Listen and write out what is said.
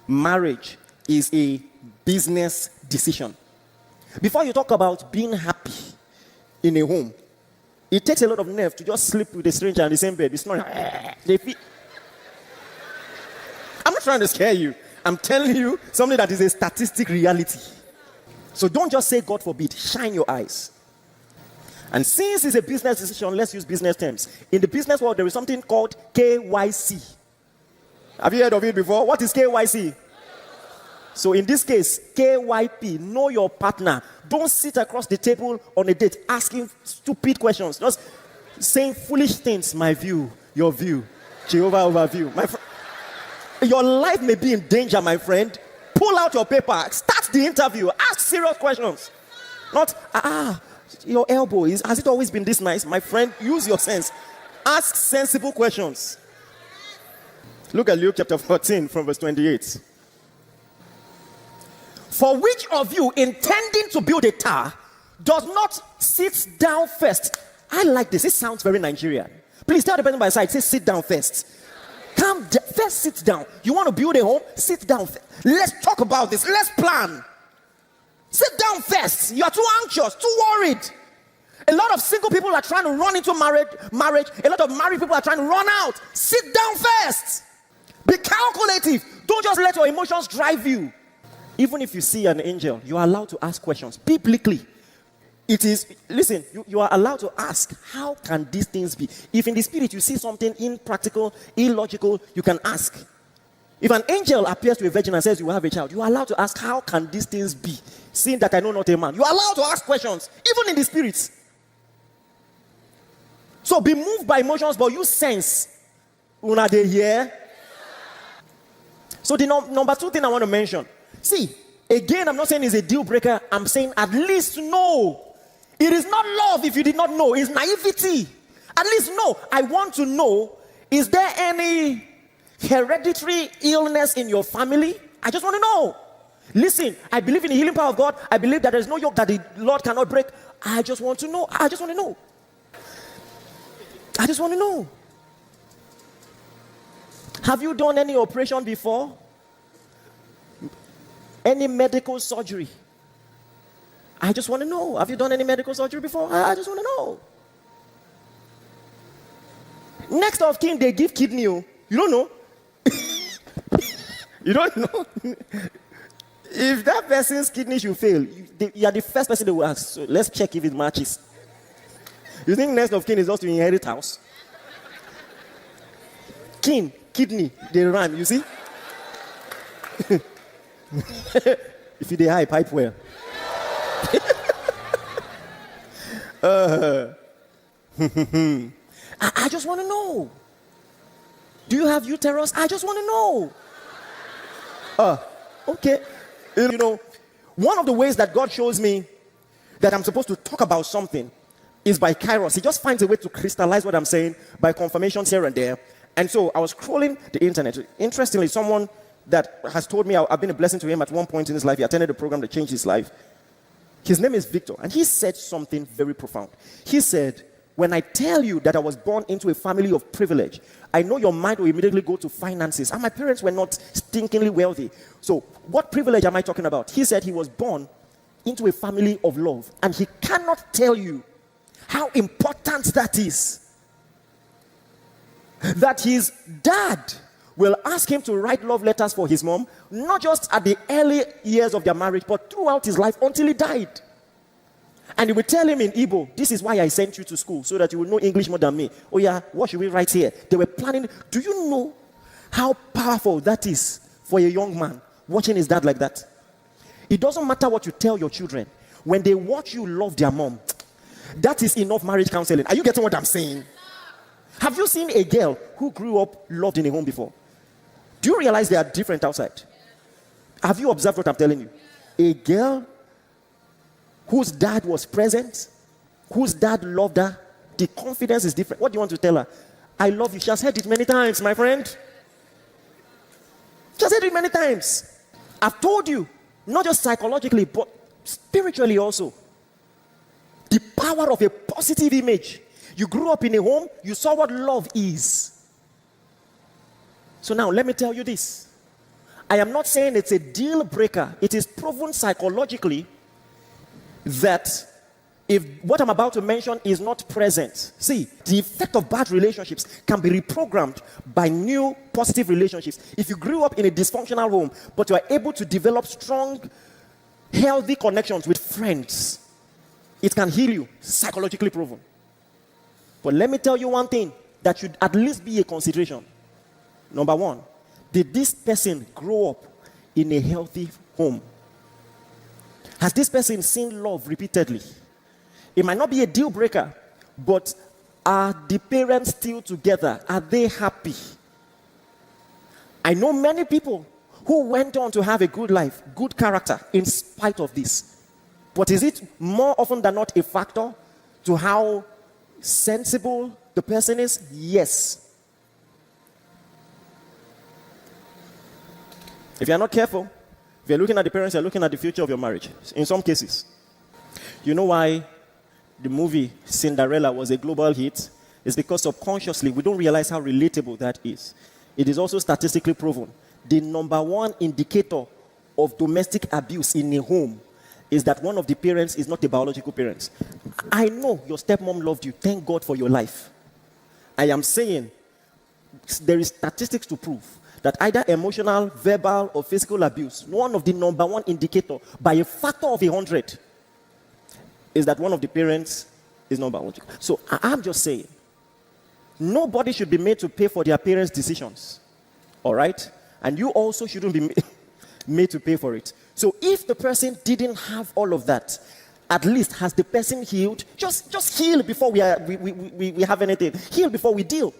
marriage is a business decision. Before you talk about being happy in a home, it takes a lot of nerve to just sleep with a stranger in the same bed. It's not. I'm not trying to scare you. I'm telling you something that is a statistic reality. So don't just say, God forbid, shine your eyes. And since it's a business decision, let's use business terms. In the business world, there is something called KYC. Have you heard of it before? What is KYC? So in this case, KYP, know your partner. Don't sit across the table on a date asking stupid questions. Just saying foolish things, my view, your view, Jehovah overview. Your life may be in danger, my friend. Pull out your paper, start the interview, ask serious questions. Not, your elbow, has it always been this nice? My friend, use your sense. Ask sensible questions. Look at Luke chapter 14 from verse 28. For which of you intending to build a tower does not sit down first? I like this. It sounds very Nigerian. Please tell the person by your side, say sit down first. Come down. First sit down. You want to build a home? Sit down. Let's talk about this. Let's plan. Sit down first. You are too anxious, too worried. A lot of single people are trying to run into marriage. A lot of married people are trying to run out. Sit down first. Be calculative. Don't just let your emotions drive you. Even if you see an angel, you are allowed to ask questions. Biblically, it is, listen, you are allowed to ask, how can these things be? If in the spirit you see something impractical, illogical, you can ask. If an angel appears to a virgin and says you have a child, you are allowed to ask, how can these things be? Seeing that I know not a man. You are allowed to ask questions, even in the spirits. So be moved by emotions, but use sense. Una de here. So the number two thing I want to mention. See, again, I'm not saying it's a deal breaker. I'm saying at least know. It is not love if you did not know. It's naivety. At least know. I want to know, is there any hereditary illness in your family? I just want to know. Listen, I believe in the healing power of God. I believe that there is no yoke that the Lord cannot break. I just want to know. I just want to know. I just want to know. Have you done any operation before? Any medical surgery? I just want to know. Have you done any medical surgery before? I just want to know. Next of kin, they give kidney. You don't know. You don't know. If that person's kidney should fail, you are the first person they will ask. So let's check if it matches. You think next of kin is just to inherit house? Kin, kidney, they rhyme, you see? If you dey high, pipe well. I just want to know. Do you have uterus? I just want to know. Okay. You know, one of the ways that God shows me that I'm supposed to talk about something is by kairos. He just finds a way to crystallize what I'm saying by confirmations here and there. And so I was scrolling the internet. Interestingly, someone that has told me I've been a blessing to him at one point in his life. He attended a program that changed his life. His name is Victor, and he said something very profound. He said, when I tell you that I was born into a family of privilege, I know your mind will immediately go to finances. And my parents were not stinkingly wealthy. So what privilege am I talking about? He said he was born into a family of love, and he cannot tell you how important that is. That his dad will ask him to write love letters for his mom, not just at the early years of their marriage, but throughout his life until he died. And he will tell him in Igbo, this is why I sent you to school, so that you will know English more than me. Oh yeah, what should we write here? They were planning. Do you know how powerful that is for a young man watching his dad like that? It doesn't matter what you tell your children. When they watch you love their mom, that is enough marriage counseling. Are you getting what I'm saying? Have you seen a girl who grew up loved in a home before? Do you realize they are different outside? Have you observed what I'm telling you? A girl whose dad was present, whose dad loved her, the confidence is different. What do you want to tell her? I love you. She has heard it many times, my friend. She has heard it many times. I've told you, not just psychologically, but spiritually also. The power of a positive image. You grew up in a home, you saw what love is. So now, let me tell you this. I am not saying it's a deal breaker. It is proven psychologically that if what I'm about to mention is not present, see, the effect of bad relationships can be reprogrammed by new positive relationships. If you grew up in a dysfunctional home, but you are able to develop strong, healthy connections with friends, it can heal you, psychologically proven. But let me tell you one thing that should at least be a consideration. Number one, did this person grow up in a healthy home? Has this person seen love repeatedly? It might not be a deal breaker, but are the parents still together? Are they happy? I know many people who went on to have a good life, good character, in spite of this. But is it more often than not a factor to how sensible the person is? Yes. If you're not careful, if you're looking at the parents, you're looking at the future of your marriage. In some cases. You know why the movie Cinderella was a global hit? It's because subconsciously we don't realize how relatable that is. It is also statistically proven. The number one indicator of domestic abuse in a home is that one of the parents is not a biological parent. I know your stepmom loved you. Thank God for your life. I am saying there is statistics to prove that either emotional, verbal, or physical abuse, one of the number one indicator by a factor of 100 is that one of the parents is not biological. So I'm just saying, nobody should be made to pay for their parents' decisions. All right? And you also shouldn't be made to pay for it. So if the person didn't have all of that, at least has the person healed? Just heal before we have anything. Heal before we deal.